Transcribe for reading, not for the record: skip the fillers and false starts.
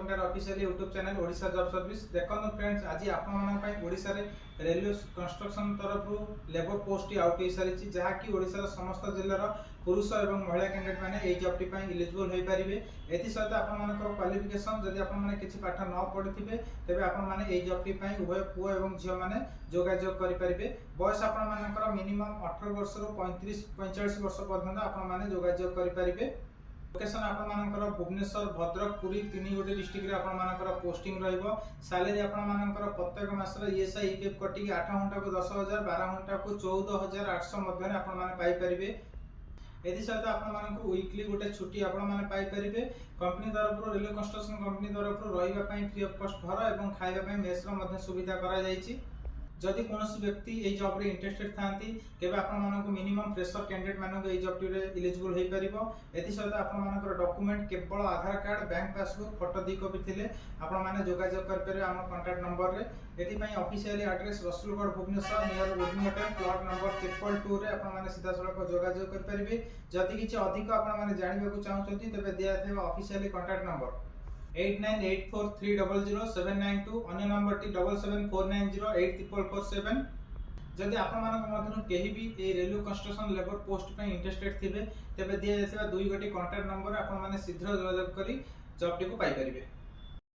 Kantar official YouTube channel Odisha job service. देखो friends, आज आपण ओडिशा रे रेलवे कंस्ट्रक्शन तरफ लेबर पोस्ट आउट हो सारी जहाँकि ओडिशा समस्त जिलार पुरुष और महिला कैंडिडेट मैंने यही जॉब टी इलिजिबल हो पारे। एसत आपण क्वालिफिकेशन जदि आपने किसी पाठ न पढ़ी तेज आपने जॉब टी उभय पुओ और झील मैंने जोगाजोग करेंगे। बयस आपर मिनिमम 18 वर्ष रु 45 वर्ष पर्यटन आपने जोगाजोग करेंगे। लोकेशन आपर भुवनेश्वर भद्रक पुरी तीन गोटे डिस्ट्रिक्ट आपर पोस्टिंग रही। सालेरी आपर प्रत्येक मासर ईएसआई ईपीएफ कटिक 8 घंटा को 10,000 12 घंटा को 14,800 मध्य आपरे। एसत आपको वीकली गोटे छुट्टी आपरे। कंपनी तरफ रेलवे कंस्ट्रक्शन कंपनी तरफ रही फ्री ऑफ कॉस्ट घर और खाइबा मेसर सुविधा कर। जदि कौन व्यक्ति ये जॉब रे इंटरेस्टेड थांती केबे आपको मिनिमम फ्रेशर कैंडिडेट मानक ये जॉब टी इलिजिबल हो पार। एसत आपंकर डॉक्यूमेंट केवल Aadhaar card bank passbook photo 2 copy थे आपने जोगाजोग करेंगे आम कॉन्टैक्ट नंबर रे। एथपाई official address Rasulgarh Bhubaneswar near Urmi hotel plot number 222 रे आपने सीधा सड़क जोगाजोग करेंगे। जदि किसी अधिक आपने जानवा चाहते तेज दिखाई ऑफिशियल कॉन्टैक्ट नंबर 8984300792 अन्य नंबर टी 7749084447। जदि आपण कहीं भी ये रेलवे कंस्ट्रक्शन लेबर पोस्ट पे इंटरेस्टेड थे तेज दिखाई 2 गोटी कॉन्टैक्ट नंबर आपने शीघ्र जोगाजोग कर जॉब टी को पाई परिबे।